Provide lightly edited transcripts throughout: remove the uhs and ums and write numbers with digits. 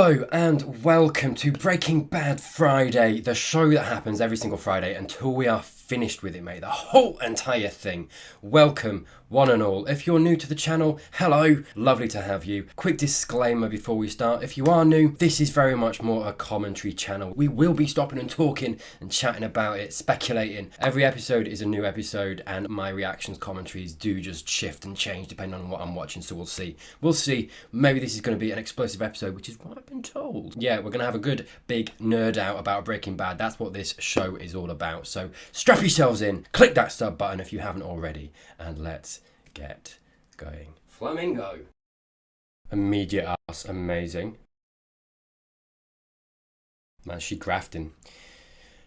Hello and welcome to Breaking Bad Friday, the show that happens every single Friday until we are finished with it, mate. The whole entire thing. Welcome, one and all. If you're new to the channel, hello, lovely to have you. Quick disclaimer before we start. If you are new, this is very much more a commentary channel. We will be stopping and talking and chatting about it, speculating. Every episode is a new episode and my reactions, commentaries do just shift and change depending on what I'm watching, so we'll see. We'll see. Maybe this is going to be an explosive episode, which is what I've been told. Yeah, we're going to have a good big nerd out about Breaking Bad. That's what this show is all about. So strap yourselves in, click that sub button if you haven't already, and let's get going. Flamingo. Immediate ass, amazing. Man, she's grafting.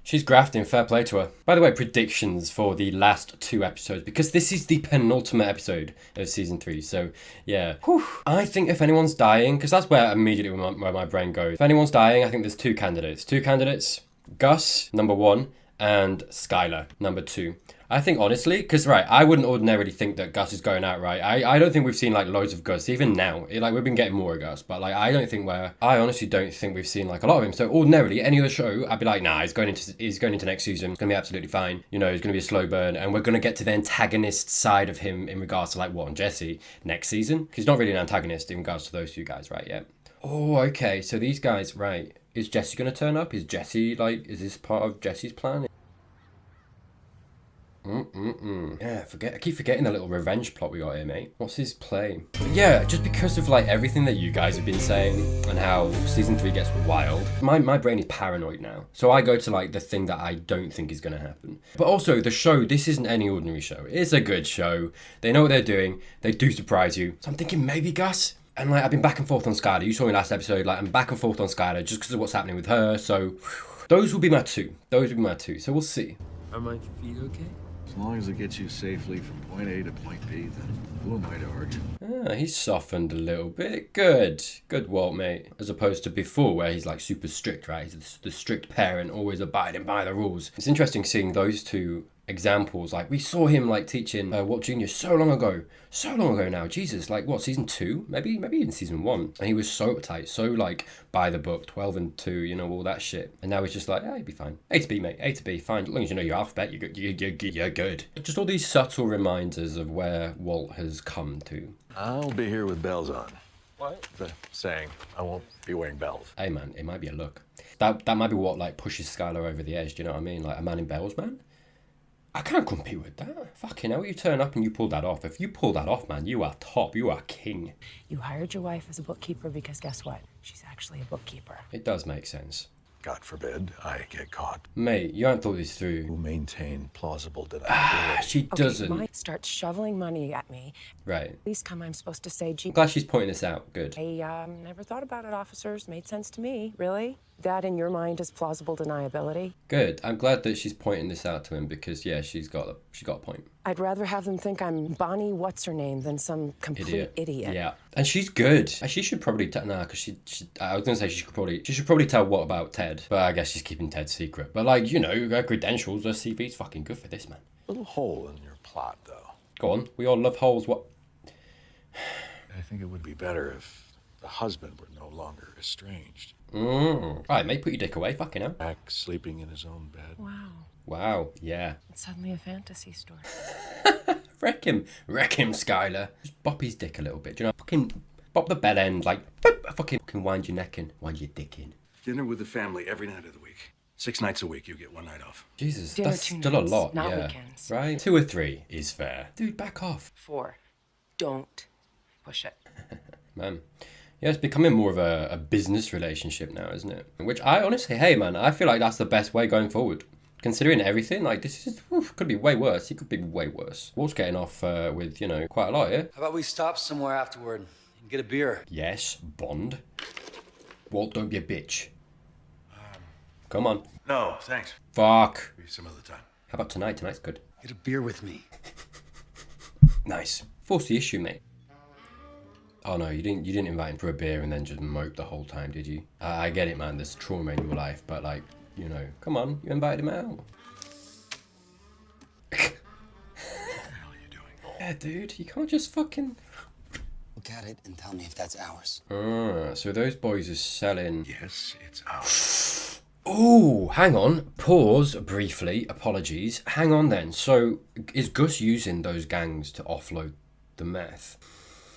She's grafting, fair play to her. By the way, predictions for the last two episodes, because this is the penultimate episode of season 3, so yeah. Whew. I think if anyone's dying, because that's where immediately where my brain goes. If anyone's dying, I think there's two candidates. Gus, number 1, and Skyler, number 2. I think honestly, because right, I wouldn't ordinarily think that Gus is going out, right? I don't think we've seen like loads of Gus, even now. We've been getting more of Gus, but like I honestly don't think we've seen like a lot of him. So ordinarily, any other show, I'd be like, nah, he's going into next season. It's gonna be absolutely fine. You know, it's gonna be a slow burn, and we're gonna get to the antagonist side of him in regards to like Walt and Jesse next season. He's not really an antagonist in regards to those two guys, right? Yeah. Oh, okay. So these guys, right? Is Jesse gonna turn up? Is this part of Jesse's plan? Yeah, I keep forgetting the little revenge plot we got here, mate. What's his play? But yeah, just because of like everything that you guys have been saying and how season 3 gets wild, my brain is paranoid now. So I go to like the thing that I don't think is gonna happen. But also the show, this isn't any ordinary show. It's a good show. They know what they're doing. They do surprise you. So I'm thinking maybe Gus. And like I've been back and forth on Skyler. You saw me last episode. Like I'm back and forth on Skyler just because of what's happening with her. So those will be my two. So we'll see. Are my feet okay? As long as it gets you safely from point A to point B, then who am I to argue? Ah, he's softened a little bit. Good, Walt, mate. As opposed to before where he's like super strict, right? He's the strict parent, always abiding by the rules. It's interesting seeing those two examples. Like we saw him like teaching Walt Jr. so long ago now. Jesus, like what, season 2? Maybe even season 1. And he was so uptight, so like by the book, 12 and 2, you know, all that shit. And now he's just like, yeah, you'll be fine. A to B, mate. A to B, fine. As long as you know your alphabet, you're good. Just all these subtle reminders of where Walt has come to. I'll be here with bells on. What? Saying I won't be wearing bells. Hey man, it might be a look. That might be what like pushes Skylar over the edge. Do you know what I mean? Like a man in bells, man. I can't compete with that. Fucking hell, you turn up and you pull that off. If you pull that off, man, you are top. You are king. You hired your wife as a bookkeeper because guess what? She's actually a bookkeeper. It does make sense. God forbid I get caught. Mate, you haven't thought this through. Who maintain plausible deniability. She doesn't. Okay, starts shoveling money at me. Right. At least come I'm supposed to say, gee, I'm glad she's pointing this out. Good. I never thought about it, officers. Made sense to me, really. That in your mind is plausible deniability? Good. I'm glad that she's pointing this out to him because, yeah, she got a point. I'd rather have them think I'm Bonnie what's-her-name than some complete idiot. Yeah. And she's good. She should probably tell, because I was going to say she should probably tell what about Ted, but I guess she's keeping Ted's secret. But like, you know, her credentials, her CV's fucking good for this, man. Little hole in your plot, though. Go on. We all love holes. What? I think it would be better if the husband were no longer estranged. Right, mate, put your dick away, fucking hell. Back sleeping in his own bed. Wow, yeah. It's suddenly a fantasy story. Wreck him, Skyler. Just bop his dick a little bit, you know? Fucking bop the bell end, like, boop, fucking wind your neck in, wind your dick in. Dinner with the family every night of the week. 6 nights a week, you get 1 night off. Jesus, Dinner that's 2 still a nights, lot, not yeah. weekends. Right? 2 or 3 is fair. Dude, back off. 4, don't push it. Man. Yeah, it's becoming more of a business relationship now, isn't it? Which I honestly, hey man, I feel like that's the best way going forward. Considering everything, like this is, could be way worse. It could be way worse. Walt's getting off with, you know, quite a lot here. How about we stop somewhere afterward and get a beer? Yes, Bond. Walt, don't be a bitch. Come on. No, thanks. Fuck. Maybe some other time. How about tonight? Tonight's good. Get a beer with me. Nice. Force the issue, mate. Oh no, you didn't invite him for a beer and then just mope the whole time, did you? I get it, man. There's trauma in your life, but like, you know, come on, you invited him out. What the hell are you doing? Yeah, dude, you can't just fucking look at it and tell me if that's ours. So those boys are selling. Yes, it's ours. Oh, hang on. Pause briefly. Apologies. Hang on then. So is Gus using those gangs to offload the meth?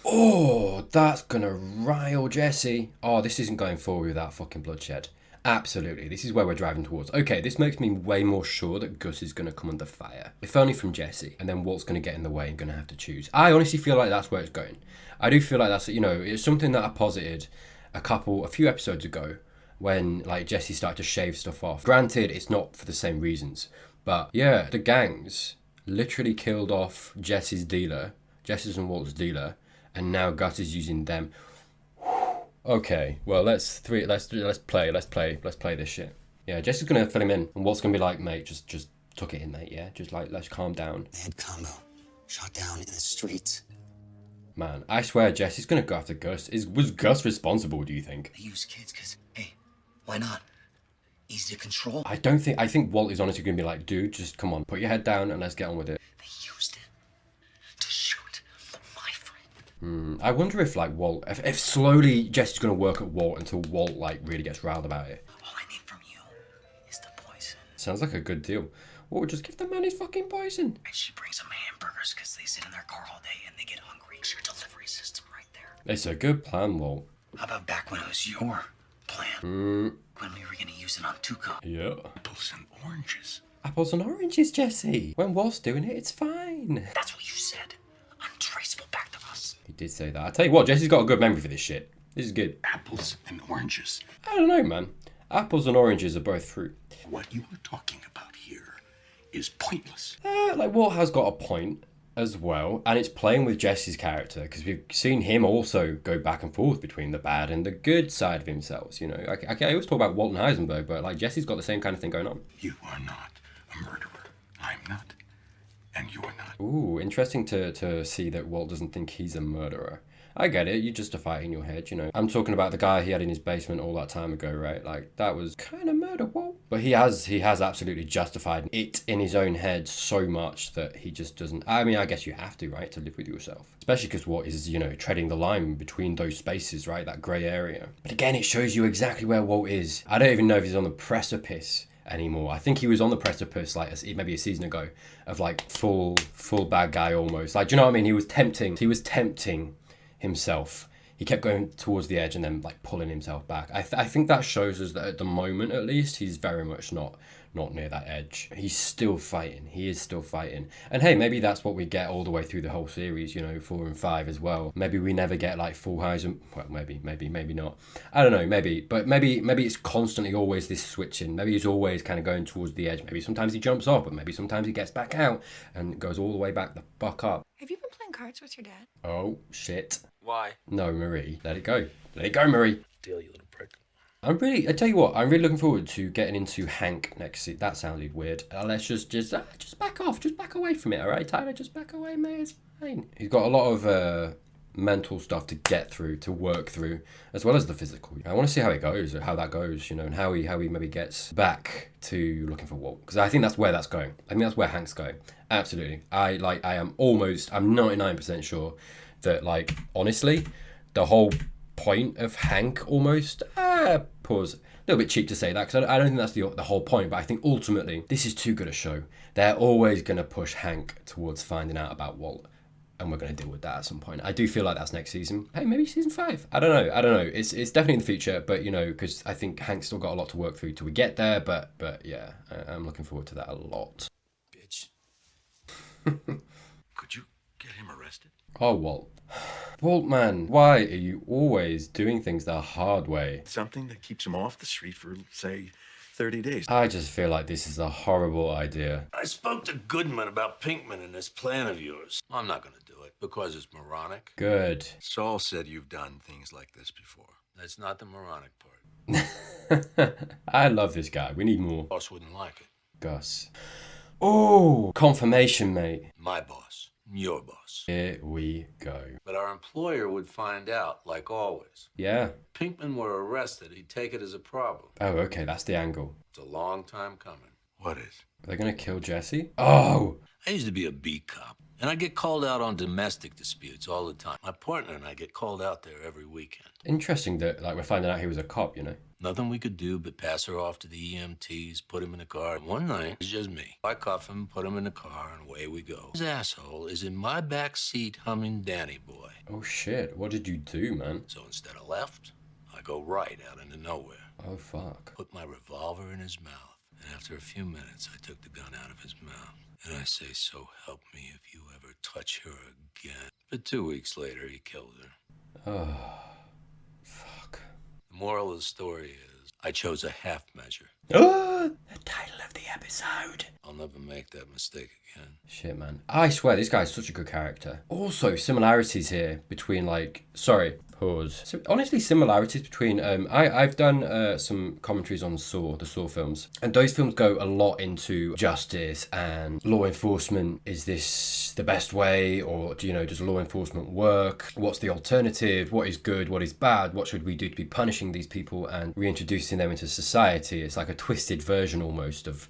Oh, that's gonna rile Jesse. Oh, this isn't going forward without fucking bloodshed. Absolutely. This is where we're driving towards. Okay, this makes me way more sure that Gus is going to come under fire. If only from Jesse. And then Walt's going to get in the way and going to have to choose. I honestly feel like that's where it's going. I do feel like that's, you know, it's something that I posited a few episodes ago when, like, Jesse started to shave stuff off. Granted, it's not for the same reasons. But, yeah, the gangs literally killed off Jesse's and Walt's dealer. And now Gus is using them. Okay, well let's play this shit. Yeah, Jesse's gonna fill him in, and Walt's gonna be like, mate, just tuck it in, mate. Yeah, just like let's calm down. The head combo shot down in the streets. Man, I swear Jesse's gonna go after Gus. Was Gus responsible? Do you think? They use kids because hey, why not? Easy to control. I think Walt is honestly gonna be like, dude, just come on, put your head down and let's get on with it. They used it to shoot my friend. I wonder if like Walt, if slowly Jesse's gonna work at Walt until Walt like really gets riled about it. All I need from you is the poison. Sounds like a good deal. Well, just give the man his fucking poison. And she brings them hamburgers because they sit in their car all day and they get hungry. It's your delivery system right there. It's a good plan, Walt. How about back when it was your plan? When we were gonna use it on Tuco? Yeah. Apples and oranges. Apples and oranges, Jesse. When Walt's doing it, it's fine. That's what you said. Untraceable back to us. He did say that. I tell you what, Jesse's got a good memory for this shit. This is good. Apples and oranges. I don't know, man. Apples and oranges are both fruit. What you are talking about here is pointless. Like Walt has got a point as well, and it's playing with Jesse's character because we've seen him also go back and forth between the bad and the good side of himself. You know, I always talk about Walt and Heisenberg, but like Jesse's got the same kind of thing going on. You are not a murderer. I'm not. And you are not. Ooh, interesting to see that Walt doesn't think he's a murderer. I get it, you justify it in your head, you know. I'm talking about the guy he had in his basement all that time ago, right? Like, that was kind of murder, Walt. But he has absolutely justified it in his own head so much that he just doesn't... I mean, I guess you have to, right, to live with yourself. Especially because Walt is, you know, treading the line between those spaces, right? That grey area. But again, it shows you exactly where Walt is. I don't even know if he's on the precipice anymore. I think he was on the precipice like maybe a season ago of like full bad guy almost. Like, do you know what I mean? He was tempting himself. He kept going towards the edge and then like pulling himself back. I think that shows us that at the moment at least he's very much not near that edge. He's still fighting. He is still fighting. And hey, maybe that's what we get all the way through the whole series, you know, 4 and 5 as well. Maybe we never get like full highs and well, maybe not. I don't know, maybe. But maybe it's constantly always this switching. Maybe he's always kind of going towards the edge. Maybe sometimes he jumps off, but maybe sometimes he gets back out and goes all the way back the fuck up. Have you been playing cards with your dad? Oh, shit. Why? No, Marie. Let it go. Let it go, Marie. Deal, you little prick. I tell you what, I'm really looking forward to getting into Hank next season. That sounded weird. Let's just back off. Just back away from it, all right, Tyler? Just back away, mate. It's fine. He's got a lot of mental stuff to get through, to work through, as well as the physical. I want to see how it goes, or how that goes, you know, and how he maybe gets back to looking for Walt. Because I think that's where that's going. I think that's where Hank's going. Absolutely. I'm 99% sure that, like, honestly, the whole point of Hank almost, pause, a little bit cheap to say that because I don't think that's the whole point, but I think ultimately this is too good a show. They're always going to push Hank towards finding out about Walt, and we're going to deal with that at some point. I do feel like that's next season. Hey, maybe season 5. I don't know. It's definitely in the future, but you know, because I think Hank's still got a lot to work through till we get there, but yeah, I'm looking forward to that a lot. Bitch. Could you get him arrested? Oh, Walt. Walt, man, why are you always doing things the hard way? Something that keeps him off the street for, say, 30 days. I just feel like this is a horrible idea. I spoke to Goodman about Pinkman and this plan of yours. I'm not going to do it because it's moronic. Good. Saul said you've done things like this before. That's not the moronic part. I love this guy. We need more. Boss wouldn't like it. Gus. Oh, confirmation, mate. My boss. Your boss. Here we go. But our employer would find out, like always. Yeah. Pinkman were arrested, he'd take it as a problem. Oh, okay, that's the angle. It's a long time coming. What is? They're gonna kill Jesse? Oh! I used to be a beat cop, and I get called out on domestic disputes all the time. My partner and I get called out there every weekend. Interesting that, like, we're finding out he was a cop, you know? Nothing we could do but pass her off to the EMTs, put him in the car. And one night, it's just me. I cuff him, put him in the car, and away we go. His asshole is in my back seat humming Danny Boy. Oh shit, what did you do, man? So instead of left, I go right out into nowhere. Oh fuck. Put my revolver in his mouth. And after a few minutes, I took the gun out of his mouth. And I say, so help me if you ever touch her again. But 2 weeks later, he killed her. Oh, fuck. The moral of the story is, I chose a half measure. Oh, the title of the episode. I'll never make that mistake again. Shit, man. I swear, this guy's such a good character. Also, similarities here between, like... Sorry, pause. So, honestly, similarities between... I've done some commentaries on Saw, the Saw films. And those films go a lot into justice and law enforcement. Is this the best way? Or, does law enforcement work? What's the alternative? What is good? What is bad? What should we do to be punishing these people and reintroducing them into society? It's like a twisted version almost of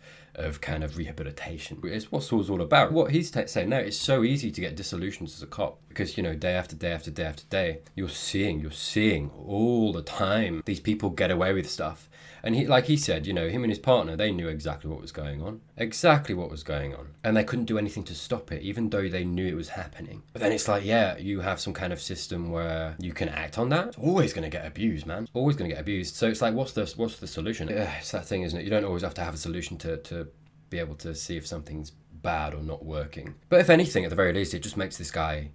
kind of rehabilitation. It's what Saw's all about. What he's saying now, it's so easy to get disillusioned as a cop because, day after day after day after day, you're seeing all the time these people get away with stuff. And like he said, him and his partner, they knew exactly what was going on. Exactly what was going on. And they couldn't do anything to stop it, even though they knew it was happening. But then it's like, yeah, you have some kind of system where you can act on that. It's always going to get abused, man. Always going to get abused. So it's like, what's the solution? It's that thing, isn't it? You don't always have to have a solution to be able to see if something's bad or not working. But if anything, at the very least, it just makes this guy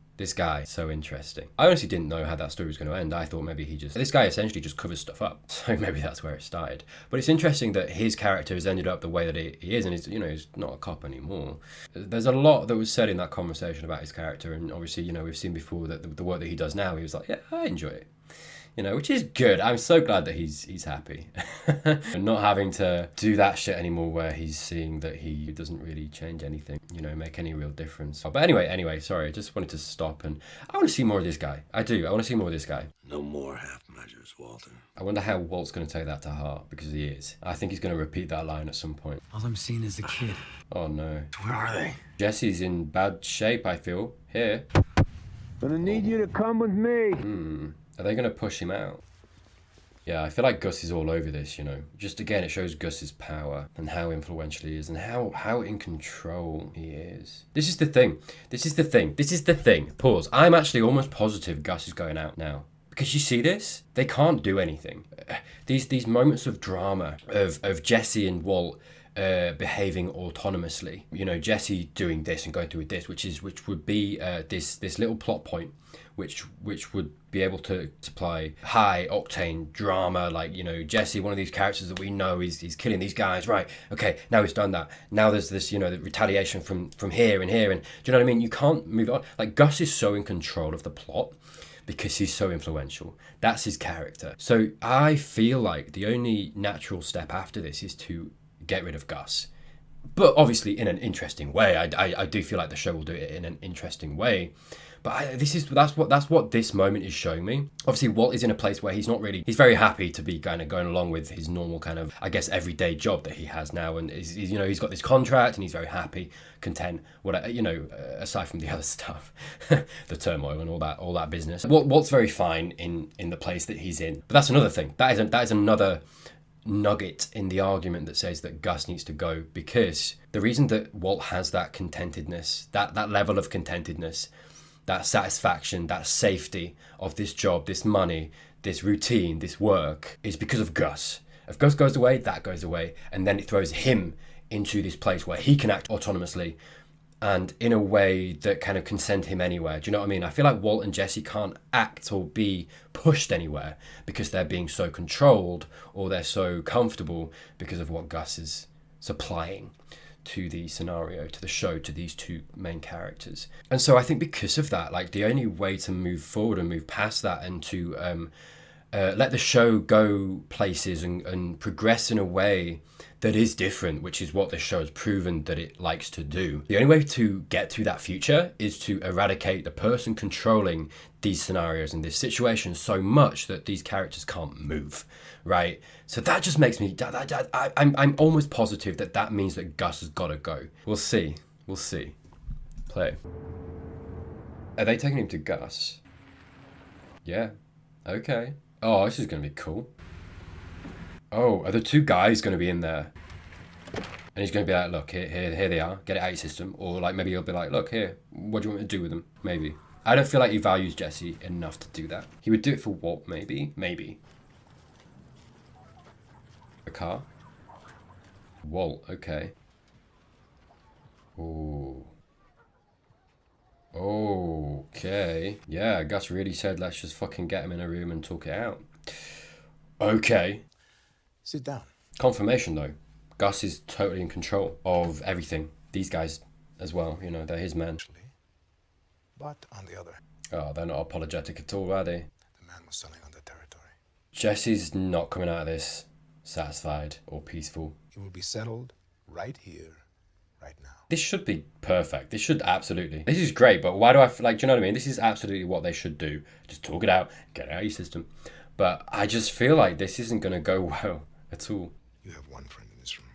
so interesting. I honestly didn't know how that story was going to end. I thought maybe this guy essentially just covers stuff up. So maybe that's where it started. But it's interesting that his character has ended up the way that he is, and he's not a cop anymore. There's a lot that was said in that conversation about his character, and obviously, we've seen before that the work that he does now, he was like, yeah, I enjoy it. Which is good. I'm so glad that he's happy. And not having to do that shit anymore where he's seeing that he doesn't really change anything, make any real difference. But anyway, sorry, I just wanted to stop and I want to see more of this guy. I do. I want to see more of this guy. No more half measures, Walter. I wonder how Walt's going to take that to heart, because he is. I think he's going to repeat that line at some point. All I'm seeing is the kid. Oh no. Where are they? Jesse's in bad shape, I feel. Here. Gonna need you to come with me. Are they going to push him out? Yeah, I feel like Gus is all over this, Just again, it shows Gus's power and how influential he is and how in control he is. This is the thing. Pause. I'm actually almost positive Gus is going out now. Because you see this? They can't do anything. These moments of drama of Jesse and Walt behaving autonomously. Jesse doing this and going through with this, which would be this little plot point, which would be able to supply high octane drama, like Jesse, one of these characters that we know he's killing these guys, right? Okay, now he's done that. Now there's this the retaliation from here and here, and do you know what I mean? You can't move on. Like Gus is so in control of the plot because he's so influential. That's his character. So I feel like the only natural step after this is to get rid of Gus, but obviously in an interesting way. I do feel like the show will do it in an interesting way. But that's what this moment is showing me. Obviously, Walt is in a place where he's very happy to be kind of going along with his normal kind of, I guess, everyday job that he has now, and he's got this contract and he's very happy, content, aside from the other stuff, the turmoil and all that business. Walt's very fine in the place that he's in. But that's another thing. That is another nugget in the argument that says that Gus needs to go, because the reason that Walt has that contentedness, that level of contentedness, that satisfaction, that safety of this job, this money, this routine, this work, is because of Gus. If Gus goes away, that goes away, and then it throws him into this place where he can act autonomously and in a way that kind of can send him anywhere. Do you know what I mean? I feel like Walt and Jesse can't act or be pushed anywhere because they're being so controlled or they're so comfortable because of what Gus is supplying to the scenario, to the show, to these two main characters. And so I think because of that, like the only way to move forward and move past that and to let the show go places and progress in a way that is different, which is what this show has proven that it likes to do. The only way to get to that future is to eradicate the person controlling these scenarios and this situation so much that these characters can't move, right? So that just makes me, I'm almost positive that that means that Gus has got to go. We'll see. We'll see. Play. Are they taking him to Gus? Yeah. Okay. Oh, this is going to be cool. Oh, are the two guys going to be in there? And he's going to be like, look, here they are. Get it out of your system. Or like maybe he'll be like, look, here. What do you want me to do with them? Maybe. I don't feel like he values Jesse enough to do that. He would do it for Walt, maybe. Maybe. A car? Walt, okay. Ooh. Okay. Yeah, Gus really said let's just fucking get him in a room and talk it out. Okay. Sit down. Confirmation though. Gus is totally in control of everything. These guys as well, you know, they're his men. But on the other, Oh, they're not apologetic at all, are they? the man was selling on the territory. Jesse's not coming out of this satisfied or peaceful. It will be settled right here, right now. This should be perfect. This should absolutely. This is great, but why do I feel like, do you know what I mean? This is absolutely what they should do. Just talk it out, get it out of your system. But I just feel like this isn't going to go well at all. You have one friend in this room.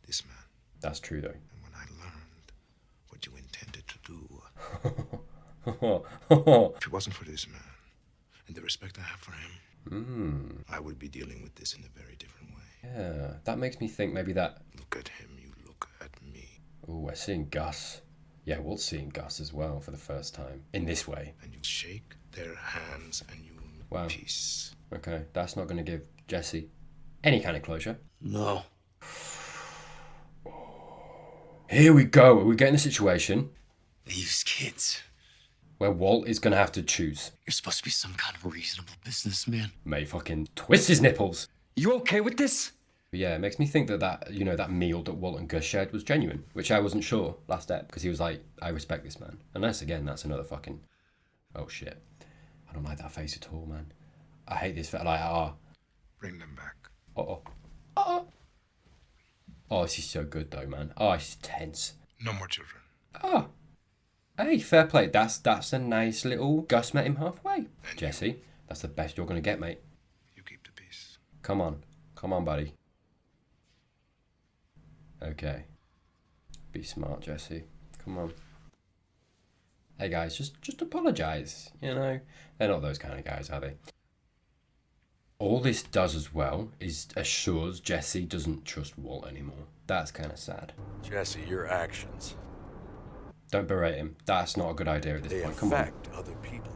This man. That's true, though. And when I learned what you intended to do, if it wasn't for this man and the respect I have for him, I would be dealing with this in a very different way. Yeah, that makes me think maybe that... Look at him, you look at me. Oh, we're seeing Gus. Yeah, Walt's seeing Gus as well for the first time. In this way. And you shake their hands and you Wow. peace. Okay, that's not going to give Jesse any kind of closure. No. Here we go. We get in a situation They use kids. where Walt is going to have to choose. You're supposed to be some kind of reasonable businessman. May fucking twist his nipples. You okay with this? But yeah, it makes me think that, you know, that meal that Walt and Gus shared was genuine, which I wasn't sure last step because he was like, I respect this man. Unless, again, that's another fucking... Oh, shit. I don't like that face at all, man. I hate this face. Like, Bring them back. Uh-oh. Uh-oh. Oh, this is so good, though, man. Oh, it's tense. No more children. Oh. Hey, fair play. That's a nice little... Gus met him halfway. Jesse, that's the best you're going to get, mate. You keep the peace. Come on. Come on, buddy. Okay. Be smart, Jesse. Come on. Hey, guys, just apologise, you know? They're not those kind of guys, are they? All this does as well is assures Jesse doesn't trust Walt anymore. That's kind of sad. Jesse, your actions, Don't berate him. That's not a good idea at this they point. Come on. affect other people.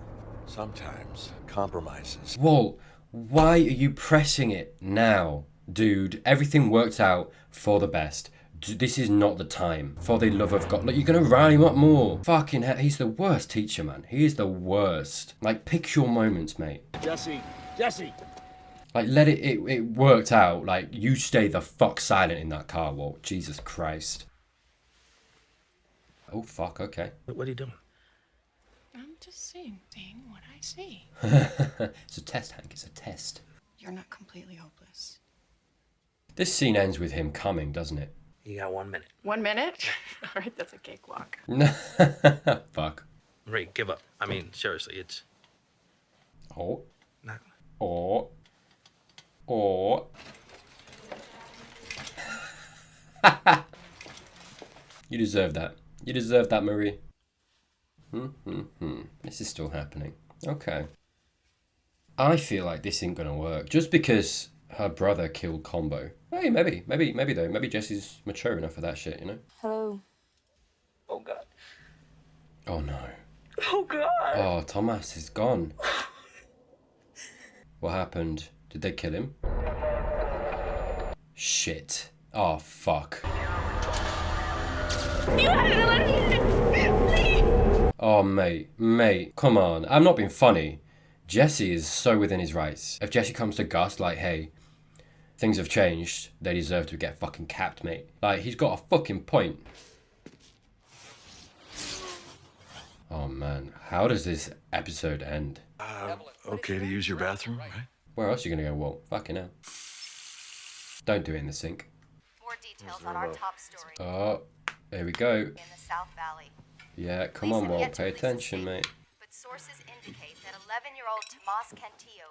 Sometimes compromises. Walt, why are you pressing it now? Dude, everything worked out for the best. This is not the time. For the love of God. Look, you're going to rile him up more. Fucking hell. He's the worst teacher, man. He is the worst. Like, pick your moments, mate. Jesse! Like, let it worked out. Like, you stay the fuck silent in that car, Walt. Jesus Christ. Oh, fuck, okay. What are you doing? I'm just seeing what I see. It's a test, Hank. It's a test. You're not completely hopeless. This scene ends with him coming, doesn't it? You got 1 minute. 1 minute? All right, that's a cakewalk. Fuck. Ray, give up. I mean, seriously, it's... Oh. not... Or. You deserve that. You deserve that, Marie. This is still happening. Okay. I feel like this ain't gonna work. Just because her brother killed Combo. Hey, maybe though. Maybe Jesse's mature enough for that shit, you know? Hello. Oh, God. Oh, no. Oh, God. Oh, Tomas is gone. What happened? Did they kill him? Shit. Oh, fuck. Oh, mate, come on. I'm not being funny. Jesse is so within his rights. If Jesse comes to Gus like, hey, things have changed, they deserve to get fucking capped, mate. Like, he's got a fucking point. Oh, man. How does this episode end? Okay to use your bathroom, right? Where else are you gonna go, Walt? Fucking hell. Don't do it in the sink. More details on our top story. Oh, there we go. In the South Valley. Yeah, come on, Walt. Pay attention, mate. But sources indicate that 11-year-old Tomas Cantillo.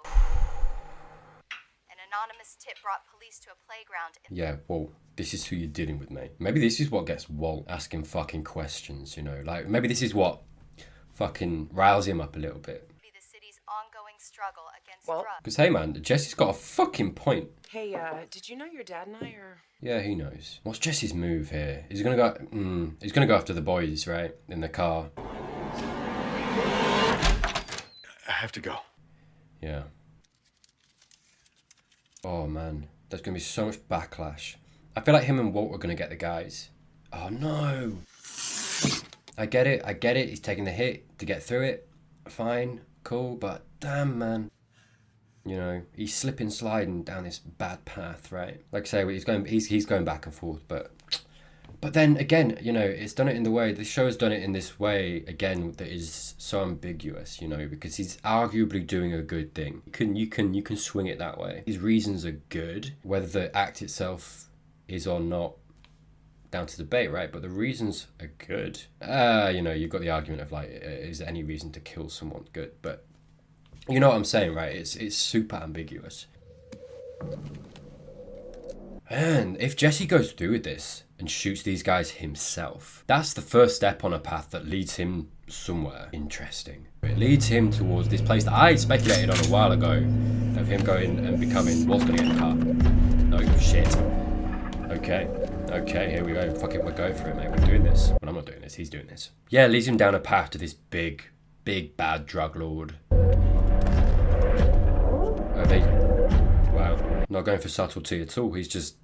An anonymous tip brought police to a playground. Yeah, Walt. This is who you're dealing with, mate. Maybe this is what gets Walt asking fucking questions, you know? Like, maybe this is what fucking riles him up a little bit. The city's ongoing struggle against Well, drugs. Because, hey, man, Jesse's got a fucking point. Hey, did you know your dad and I are... Yeah, he knows. What's Jesse's move here? He's gonna go... he's gonna go after the boys, right? In the car. I have to go. Yeah. Oh, man. There's gonna be so much backlash. I feel like him and Walt are gonna get the guys. Oh, no. I get it. He's taking the hit to get through it. Fine, cool, but damn, man. You know, he's slipping, sliding down this bad path, right? Like I say, he's going back and forth, but then again, you know, it's done it in the way, the show's done it in this way, again, that is so ambiguous, you know, because he's arguably doing a good thing. You can swing it that way. His reasons are good, whether the act itself is or not, down to debate, right? But the reasons are good. You know, you've got the argument of like, is there any reason to kill someone good? But you know what I'm saying, right? It's super ambiguous. And if Jesse goes through with this and shoots these guys himself, that's the first step on a path that leads him somewhere interesting. It leads him towards this place that I speculated on a while ago, of him going and becoming Walt's gonna get in the car. No shit. Okay, here we go. Fuck it, we're going for it, mate. We're doing this. Well, I'm not doing this, he's doing this. Yeah, leads him down a path to this big bad drug lord. Are they... Wow. Not going for subtlety at all, he's just...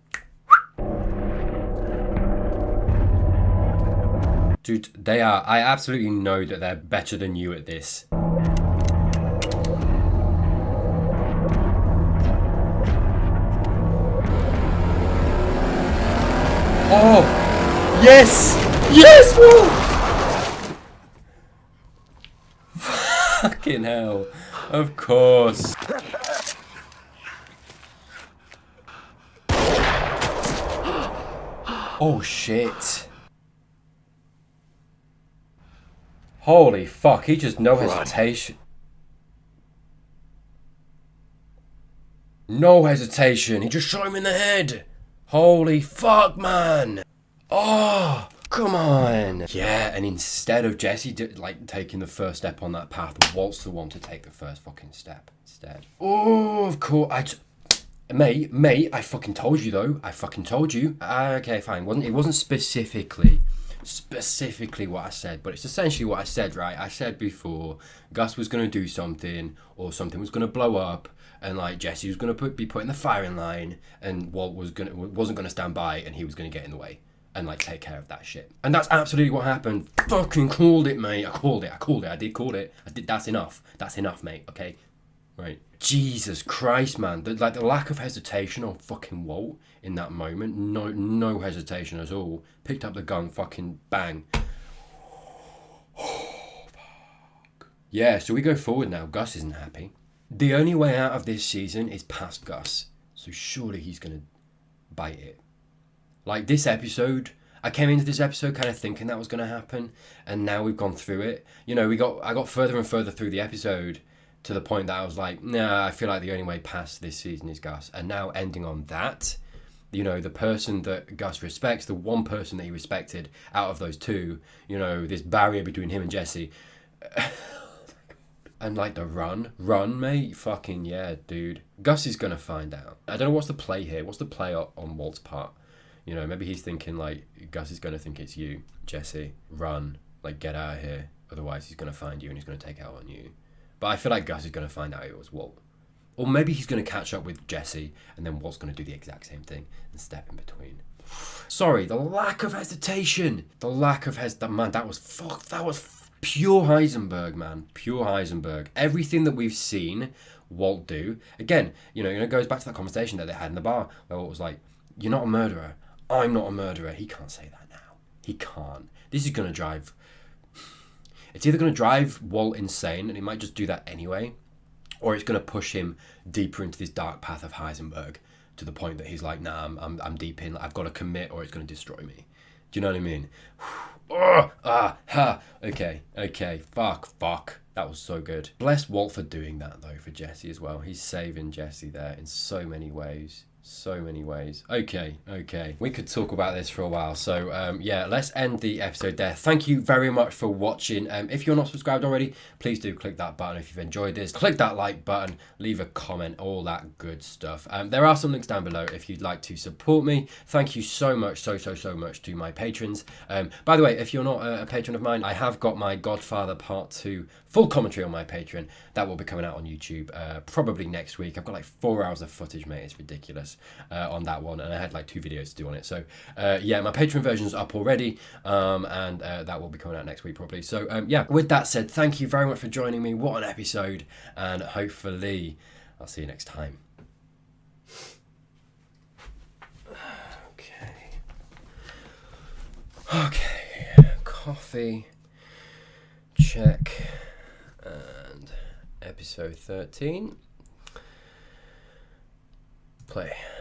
Dude, they are... I absolutely know that they're better than you at this. Oh! Yes! Yes! Whoa! Fucking hell. Of course. Oh shit. Holy fuck, he just no hesitation. No hesitation, he just shot him in the head. Holy fuck, man. Oh, come on. Yeah, and instead of Jesse like taking the first step on that path, Walt's the one to take the first fucking step instead. Oh, of course. Mate, I fucking told you though. I fucking told you. Okay, fine. It wasn't specifically what I said, but it's essentially what I said, right? I said before Gus was going to do something, or something was going to blow up, and like Jesse was going to be put in the firing line, and Walt wasn't going to stand by, and he was going to get in the way and like take care of that shit. And that's absolutely what happened. Fucking called it, mate. I called it. I did call it. That's enough, mate. Okay, right. Jesus Christ, man. The lack of hesitation on fucking Walt in that moment. No hesitation at all. Picked up the gun, fucking bang. Oh, fuck. Yeah, so we go forward now. Gus isn't happy. The only way out of this season is past Gus. So surely he's going to bite it. Like this episode, I came into this episode kind of thinking that was going to happen. And now we've gone through it. You know, I got further and further through the episode, to the point that I was like, nah, I feel like the only way past this season is Gus. And now ending on that, you know, the person that Gus respects, the one person that he respected out of those two, you know, this barrier between him and Jesse. And like the run, mate, fucking yeah, dude. Gus is going to find out. I don't know what's the play here. What's the play on Walt's part? You know, maybe he's thinking like, Gus is going to think it's you, Jesse. Run, like get out of here. Otherwise he's going to find you and he's going to take out on you. But I feel like Gus is going to find out it was Walt. Or maybe he's going to catch up with Jesse and then Walt's going to do the exact same thing and step in between. Sorry, the lack of hesitation. Man, that was pure Heisenberg, man. Pure Heisenberg. Everything that we've seen Walt do. Again, you know, it goes back to that conversation that they had in the bar where Walt was like, you're not a murderer. I'm not a murderer. He can't say that now. He can't. This is going to drive... It's either going to drive Walt insane, and he might just do that anyway, or it's going to push him deeper into this dark path of Heisenberg to the point that he's like, nah, I'm deep in, I've got to commit or it's going to destroy me. Do you know what I mean? Okay, fuck. That was so good. Bless Walt for doing that though, for Jesse as well. He's saving Jesse there in so many ways. Okay. We could talk about this for a while. So yeah, let's end the episode there. Thank you very much for watching. If you're not subscribed already, please do click that button. If you've enjoyed this, click that like button, leave a comment, all that good stuff. There are some links down below if you'd like to support me. Thank you so much, so much to my patrons. By the way, if you're not a patron of mine, I have got my Godfather Part 2 full commentary on my Patreon. That will be coming out on YouTube probably next week. I've got like 4 hours of footage, mate. It's ridiculous on that one, and I had like 2 videos to do on it. So yeah, my Patreon version's up already, and that will be coming out next week probably. So yeah, with that said, thank you very much for joining me. What an episode, and hopefully I'll see you next time. Okay, coffee, check, and episode 13, play.